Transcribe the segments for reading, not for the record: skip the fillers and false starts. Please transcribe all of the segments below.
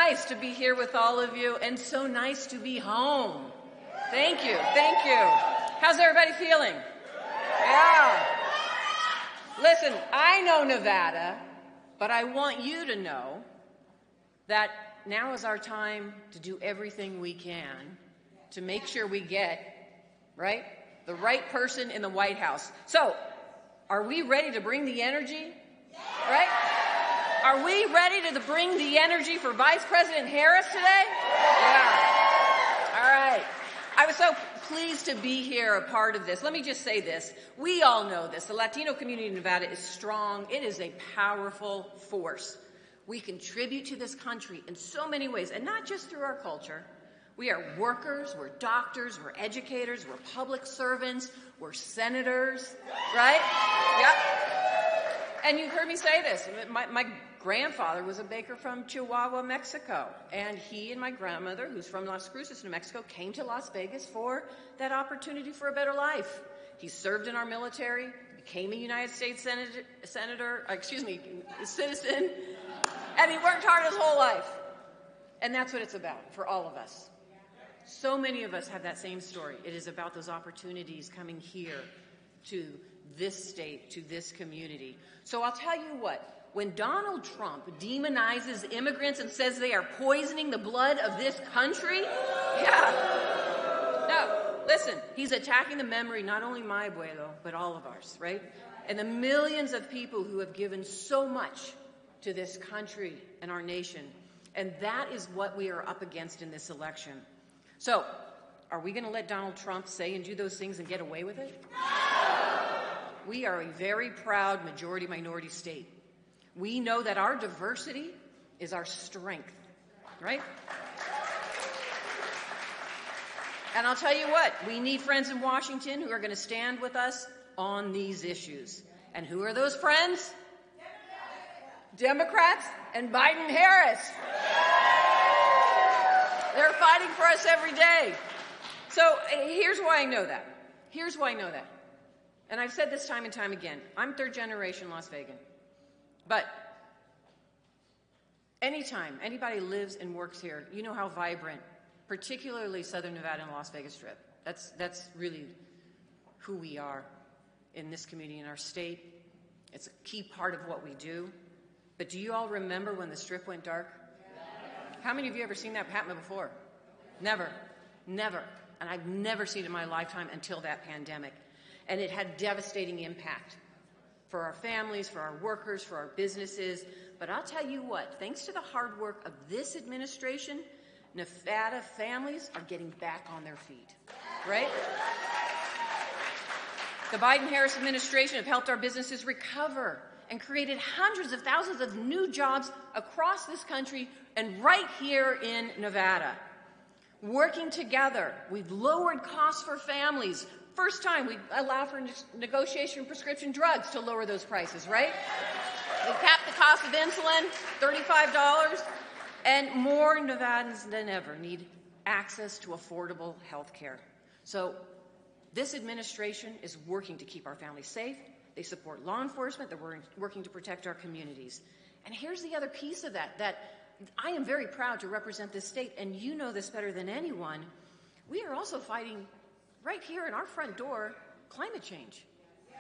nice to be here with all of you, and so nice to be home. Thank you, thank you. How's everybody feeling? Yeah. Listen, I know Nevada, but I want you to know that now is our time to do everything we can to make sure we get, right, the right person in the White House. So, are we ready to bring the energy? Right? Are we ready to bring the energy for Vice President Harris today? Yeah. All right. I was so pleased to be here, a part of this. Let me just say this. We all know this. The Latino community in Nevada is strong. It is a powerful force. We contribute to this country in so many ways, and not just through our culture. We are workers, we're doctors, we're educators, we're public servants, we're senators, right? Yep. And you've heard me say this. My grandfather was a baker from Chihuahua, Mexico, and he and my grandmother, who's from Las Cruces, New Mexico, came to Las Vegas for that opportunity for a better life. He served in our military, became a United States citizen, and he worked hard his whole life. And that's what it's about for all of us. So many of us have that same story. It is about those opportunities coming here to this state, to this community. So I'll tell you what, when Donald Trump demonizes immigrants and says they are poisoning the blood of this country, listen, he's attacking the memory, not only my abuelo, but all of ours, right? And the millions of people who have given so much to this country and our nation. And that is what we are up against in this election. So, are we going to let Donald Trump say and do those things and get away with it? We are a very proud majority-minority state. We know that our diversity is our strength, right? And I'll tell you what, we need friends in Washington who are going to stand with us on these issues. And who are those friends? Democrats and Biden-Harris. They're fighting for us every day. So here's why I know that. Here's why I know that. And I've said this time and time again. I'm third generation Las Vegan. But anytime anybody lives and works here, you know how vibrant, particularly Southern Nevada and the Las Vegas Strip. That's really who we are in this community, in our state. It's a key part of what we do. But do you all remember when the Strip went dark? How many of you ever seen that pattern before? Never. Never. And I've never seen it in my lifetime until that pandemic. And it had devastating impact for our families, for our workers, for our businesses. But I'll tell you what, thanks to the hard work of this administration, Nevada families are getting back on their feet, right? The Biden-Harris administration have helped our businesses recover and created hundreds of thousands of new jobs across this country and right here in Nevada. Working together, we've lowered costs for families. First time we allow for negotiation of prescription drugs to lower those prices, right? We've capped the cost of insulin, $35, and more Nevadans than ever need access to affordable health care. So this administration is working to keep our families safe. They support law enforcement. They're working to protect our communities. And here's the other piece of that I am very proud to represent this state, and you know this better than anyone. We are also fighting right here in our front door climate change.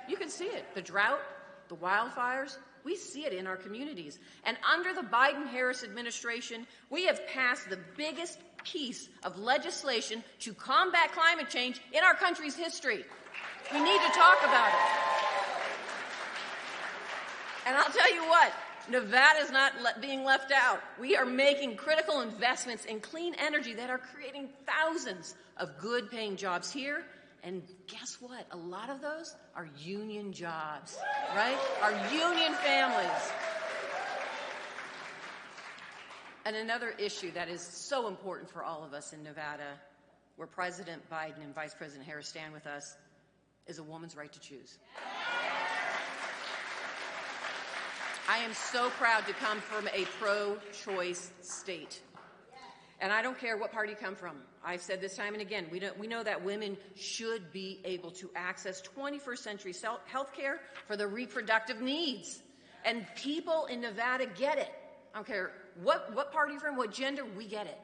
You can see it, the drought, the wildfires. We see it in our communities. And under the Biden-Harris administration, we have passed the biggest piece of legislation to combat climate change in our country's history. We need to talk about it. And I'll tell you what, Nevada is not being left out. We are making critical investments in clean energy that are creating thousands of good-paying jobs here. And guess what? A lot of those are union jobs, right? Our union families. And another issue that is so important for all of us in Nevada, where President Biden and Vice President Harris stand with us, is a woman's right to choose. I am so proud to come from a pro-choice state. And I don't care what party you come from. I've said this time and again, we know that women should be able to access 21st century health care for their reproductive needs. And people in Nevada get it. I don't care what party you're from, what gender, we get it.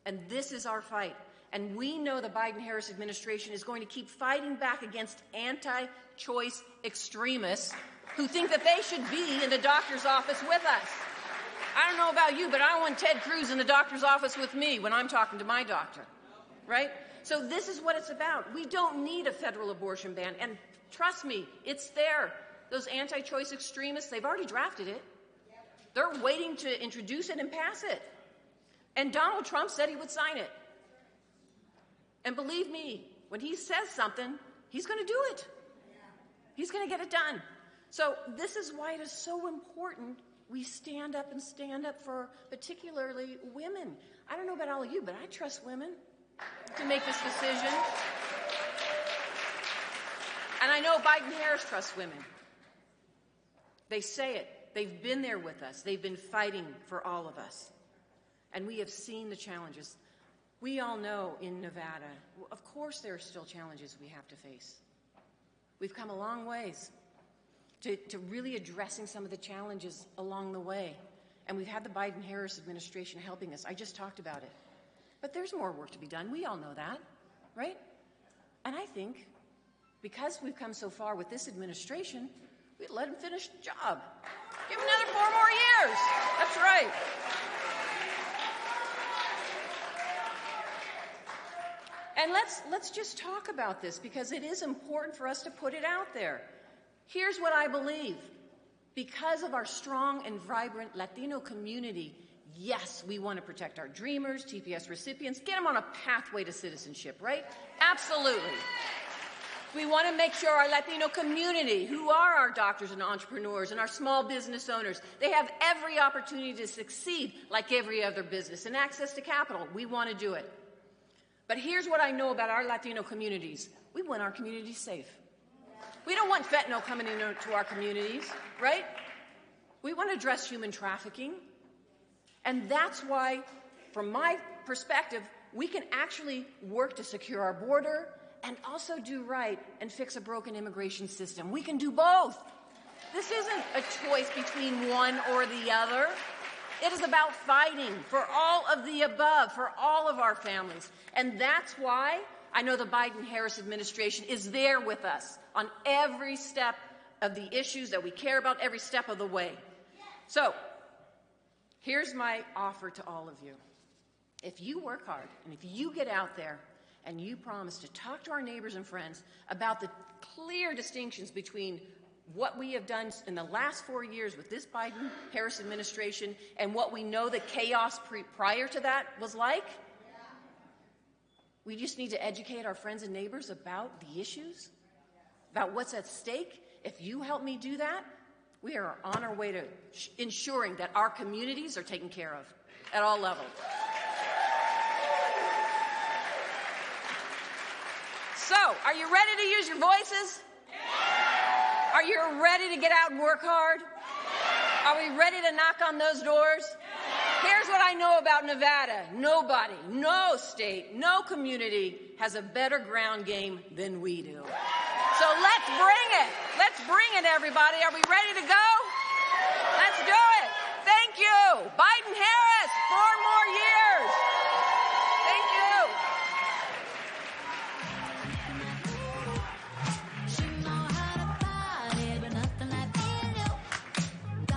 And this is our fight. And we know the Biden-Harris administration is going to keep fighting back against anti-choice extremists who think that they should be in the doctor's office with us. I don't know about you, but I don't want Ted Cruz in the doctor's office with me when I'm talking to my doctor, right? So this is what it's about. We don't need a federal abortion ban. And trust me, it's there. Those anti-choice extremists, they've already drafted it. They're waiting to introduce it and pass it. And Donald Trump said he would sign it. And believe me, when he says something, he's going to do it. He's going to get it done. So this is why it is so important we stand up for particularly women. I don't know about all of you, but I trust women to make this decision. And I know Biden-Harris trusts women. They say it. They've been there with us. They've been fighting for all of us. And we have seen the challenges. We all know in Nevada, of course there are still challenges we have to face. We've come a long ways to really addressing some of the challenges along the way. And we've had the Biden-Harris administration helping us. I just talked about it. But there's more work to be done. We all know that, right? And I think because we've come so far with this administration, we'd let him finish the job. Give him another 4 more years. That's right. And let's just talk about this because it is important for us to put it out there. Here's what I believe. Because of our strong and vibrant Latino community, yes, we want to protect our dreamers, TPS recipients, get them on a pathway to citizenship, right? Absolutely. We want to make sure our Latino community, who are our doctors and entrepreneurs and our small business owners, they have every opportunity to succeed like every other business and access to capital. We want to do it. But here's what I know about our Latino communities. We want our communities safe. We don't want fentanyl coming into our communities, right? We want to address human trafficking. And that's why, from my perspective, we can actually work to secure our border and also do right and fix a broken immigration system. We can do both. This isn't a choice between one or the other. It is about fighting for all of the above, for all of our families. And that's why I know the Biden-Harris administration is there with us on every step of the issues that we care about, every step of the way. So here's my offer to all of you. If you work hard and if you get out there and you promise to talk to our neighbors and friends about the clear distinctions between what we have done in the last 4 years with this Biden-Harris administration and what we know the chaos prior to that was like, we just need to educate our friends and neighbors about the issues, about what's at stake. If you help me do that, we are on our way to ensuring that our communities are taken care of at all levels. So, are you ready to use your voices? Are you ready to get out and work hard? Are we ready to knock on those doors? Here's what I know about Nevada. Nobody, no state, no community has a better ground game than we do. So let's bring it. Let's bring it, everybody. Are we ready to go? Let's do it. Thank you. Biden-Harris, 4 more years.